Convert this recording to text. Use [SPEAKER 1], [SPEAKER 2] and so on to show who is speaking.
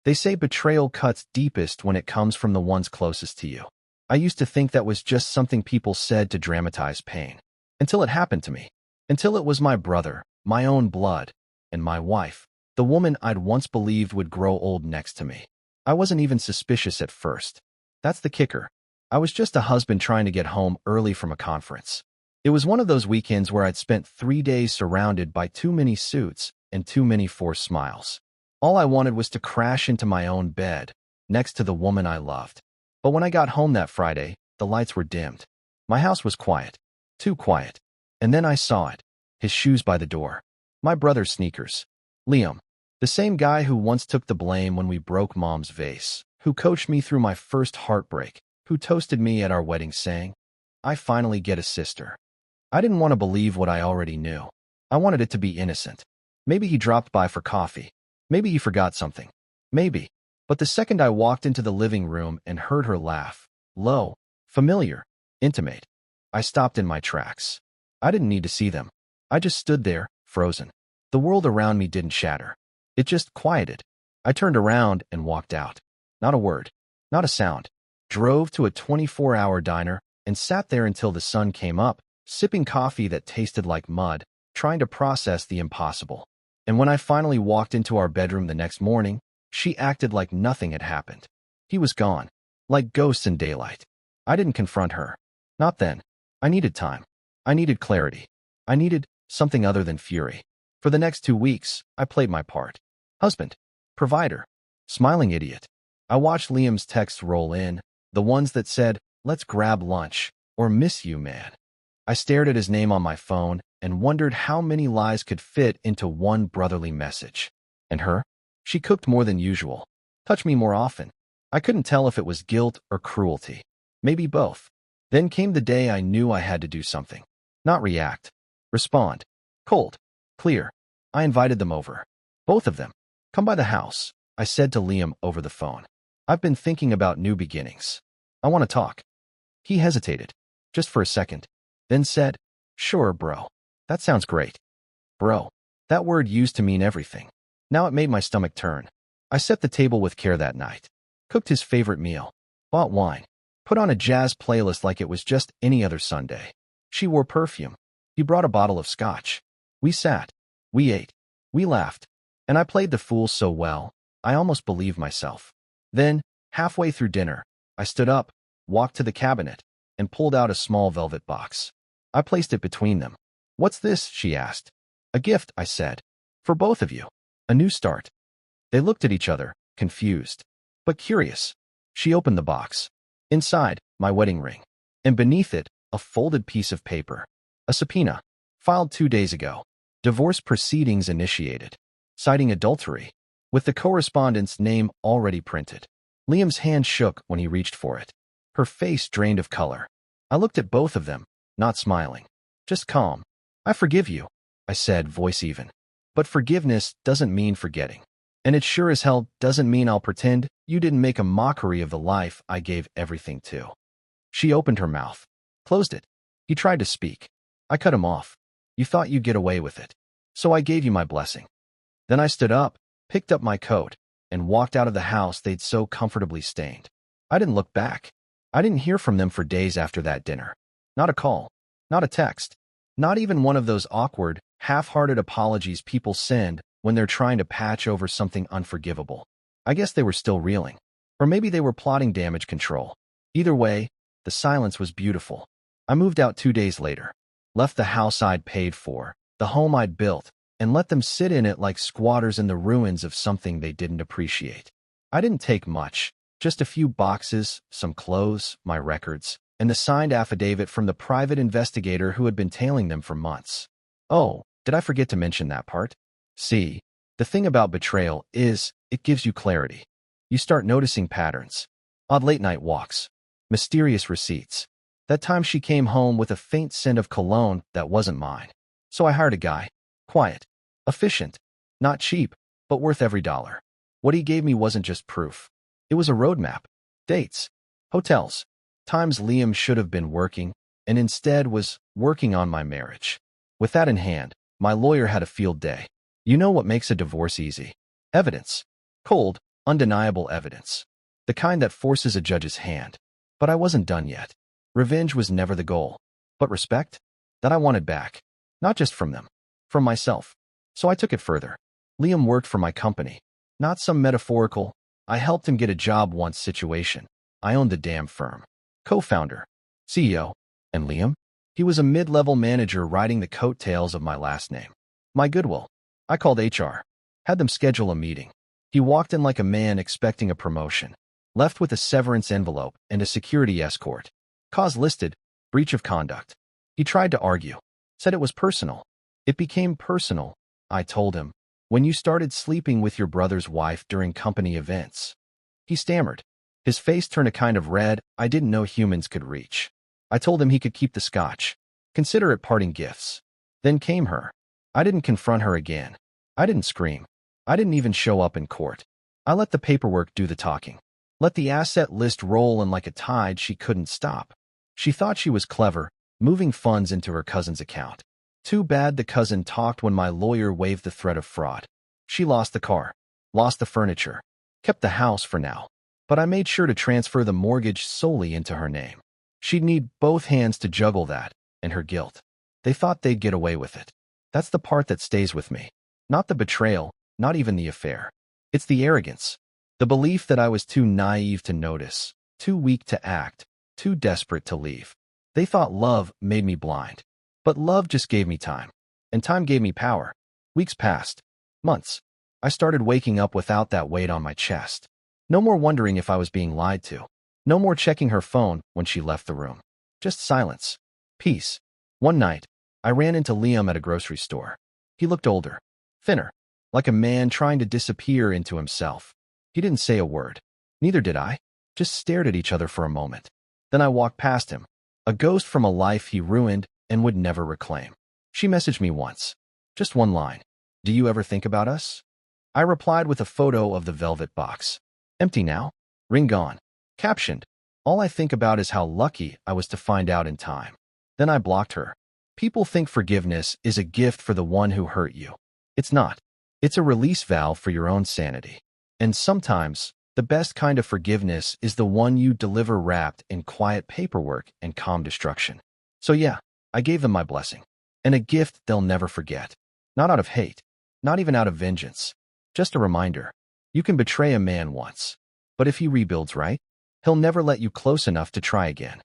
[SPEAKER 1] They say betrayal cuts deepest when it comes from the ones closest to you. I used to think that was just something people said to dramatize pain. Until it happened to me. Until it was my brother, my own blood, and my wife, the woman I'd once believed would grow old next to me. I wasn't even suspicious at first. That's the kicker. I was just a husband trying to get home early from a conference. It was one of those weekends where I'd spent 3 days surrounded by too many suits and too many forced smiles. All I wanted was to crash into my own bed, next to the woman I loved. But when I got home that Friday, the lights were dimmed. My house was quiet. Too quiet. And then I saw it. His shoes by the door. My brother's sneakers. Liam. The same guy who once took the blame when we broke Mom's vase. Who coached me through my first heartbreak. Who toasted me at our wedding saying, "I finally get a sister." I didn't want to believe what I already knew. I wanted it to be innocent. Maybe he dropped by for coffee. Maybe he forgot something. Maybe. But the second I walked into the living room and heard her laugh, low, familiar, intimate, I stopped in my tracks. I didn't need to see them. I just stood there, frozen. The world around me didn't shatter. It just quieted. I turned around and walked out. Not a word. Not a sound. Drove to a 24-hour diner and sat there until the sun came up, sipping coffee that tasted like mud, trying to process the impossible. And when I finally walked into our bedroom the next morning, she acted like nothing had happened. He was gone, like ghosts in daylight. I didn't confront her. Not then. I needed time. I needed clarity. I needed something other than fury. For the next 2 weeks, I played my part. Husband. Provider. Smiling idiot. I watched Liam's texts roll in, the ones that said, "Let's grab lunch," or "Miss you, man." I stared at his name on my phone and wondered how many lies could fit into one brotherly message. And her? She cooked more than usual, touched me more often. I couldn't tell if it was guilt or cruelty. Maybe both. Then came the day I knew I had to do something. Not react. Respond. Cold. Clear. I invited them over. Both of them. "Come by the house," I said to Liam over the phone. "I've been thinking about new beginnings. I want to talk." He hesitated, just for a second, then said, "Sure, bro. That sounds great." Bro. That word used to mean everything. Now it made my stomach turn. I set the table with care that night. Cooked his favorite meal. Bought wine. Put on a jazz playlist like it was just any other Sunday. She wore perfume. He brought a bottle of scotch. We sat. We ate. We laughed. And I played the fool so well, I almost believed myself. Then, halfway through dinner, I stood up, walked to the cabinet, and pulled out a small velvet box. I placed it between them. "What's this?" she asked. "A gift," I said. "For both of you. A new start." They looked at each other, confused, but curious. She opened the box. Inside, my wedding ring. And beneath it, a folded piece of paper. A subpoena. Filed 2 days ago. Divorce proceedings initiated. Citing adultery. With the correspondent's name already printed. Liam's hand shook when he reached for it. Her face drained of color. I looked at both of them, not smiling. Just calm. "I forgive you," I said, voice even. But forgiveness doesn't mean forgetting. And it sure as hell doesn't mean I'll pretend you didn't make a mockery of the life I gave everything to. She opened her mouth. Closed it. He tried to speak. I cut him off. "You thought you'd get away with it. So I gave you my blessing." Then I stood up, picked up my coat, and walked out of the house they'd so comfortably stained. I didn't look back. I didn't hear from them for days after that dinner. Not a call. Not a text. Not even one of those awkward, half-hearted apologies people send when they're trying to patch over something unforgivable. I guess they were still reeling. Or maybe they were plotting damage control. Either way, the silence was beautiful. I moved out 2 days later. Left the house I'd paid for, the home I'd built, and let them sit in it like squatters in the ruins of something they didn't appreciate. I didn't take much, just a few boxes, some clothes, my records, and the signed affidavit from the private investigator who had been tailing them for months. Oh, did I forget to mention that part? See, the thing about betrayal is, it gives you clarity. You start noticing patterns. Odd late-night walks. Mysterious receipts. That time she came home with a faint scent of cologne that wasn't mine. So I hired a guy. Quiet. Efficient. Not cheap, but worth every dollar. What he gave me wasn't just proof. It was a roadmap. Dates. Hotels. Times Liam should have been working, and instead was working on my marriage. With that in hand, my lawyer had a field day. You know what makes a divorce easy? Evidence. Cold, undeniable evidence. The kind that forces a judge's hand. But I wasn't done yet. Revenge was never the goal. But respect? That I wanted back. Not just from them. From myself. So I took it further. Liam worked for my company. Not some metaphorical, I helped him get a job once situation. I owned the damn firm. Co-founder. CEO. And Liam? He was a mid-level manager riding the coattails of my last name. My goodwill. I called HR. Had them schedule a meeting. He walked in like a man expecting a promotion. Left with a severance envelope and a security escort. Cause listed, breach of conduct. He tried to argue. Said it was personal. It became personal, I told him, when you started sleeping with your brother's wife during company events. He stammered. His face turned a kind of red I didn't know humans could reach. I told him he could keep the scotch. Consider it parting gifts. Then came her. I didn't confront her again. I didn't scream. I didn't even show up in court. I let the paperwork do the talking. Let the asset list roll in like a tide she couldn't stop. She thought she was clever, moving funds into her cousin's account. Too bad the cousin talked when my lawyer waved the threat of fraud. She lost the car. Lost the furniture. Kept the house for now. But I made sure to transfer the mortgage solely into her name. She'd need both hands to juggle that, and her guilt. They thought they'd get away with it. That's the part that stays with me. Not the betrayal, not even the affair. It's the arrogance. The belief that I was too naive to notice, too weak to act, too desperate to leave. They thought love made me blind. But love just gave me time. And time gave me power. Weeks passed. Months. I started waking up without that weight on my chest. No more wondering if I was being lied to. No more checking her phone when she left the room. Just silence. Peace. One night, I ran into Liam at a grocery store. He looked older. Thinner. Like a man trying to disappear into himself. He didn't say a word. Neither did I. Just stared at each other for a moment. Then I walked past him. A ghost from a life he ruined and would never reclaim. She messaged me once. Just one line. Do you ever think about us? I replied with a photo of the velvet box. Empty now. Ring gone. Captioned. All I think about is how lucky I was to find out in time. Then I blocked her. People think forgiveness is a gift for the one who hurt you. It's not. It's a release valve for your own sanity. And sometimes, the best kind of forgiveness is the one you deliver wrapped in quiet paperwork and calm destruction. So yeah, I gave them my blessing. And a gift they'll never forget. Not out of hate. Not even out of vengeance. Just a reminder. You can betray a man once. But if he rebuilds right, he'll never let you close enough to try again.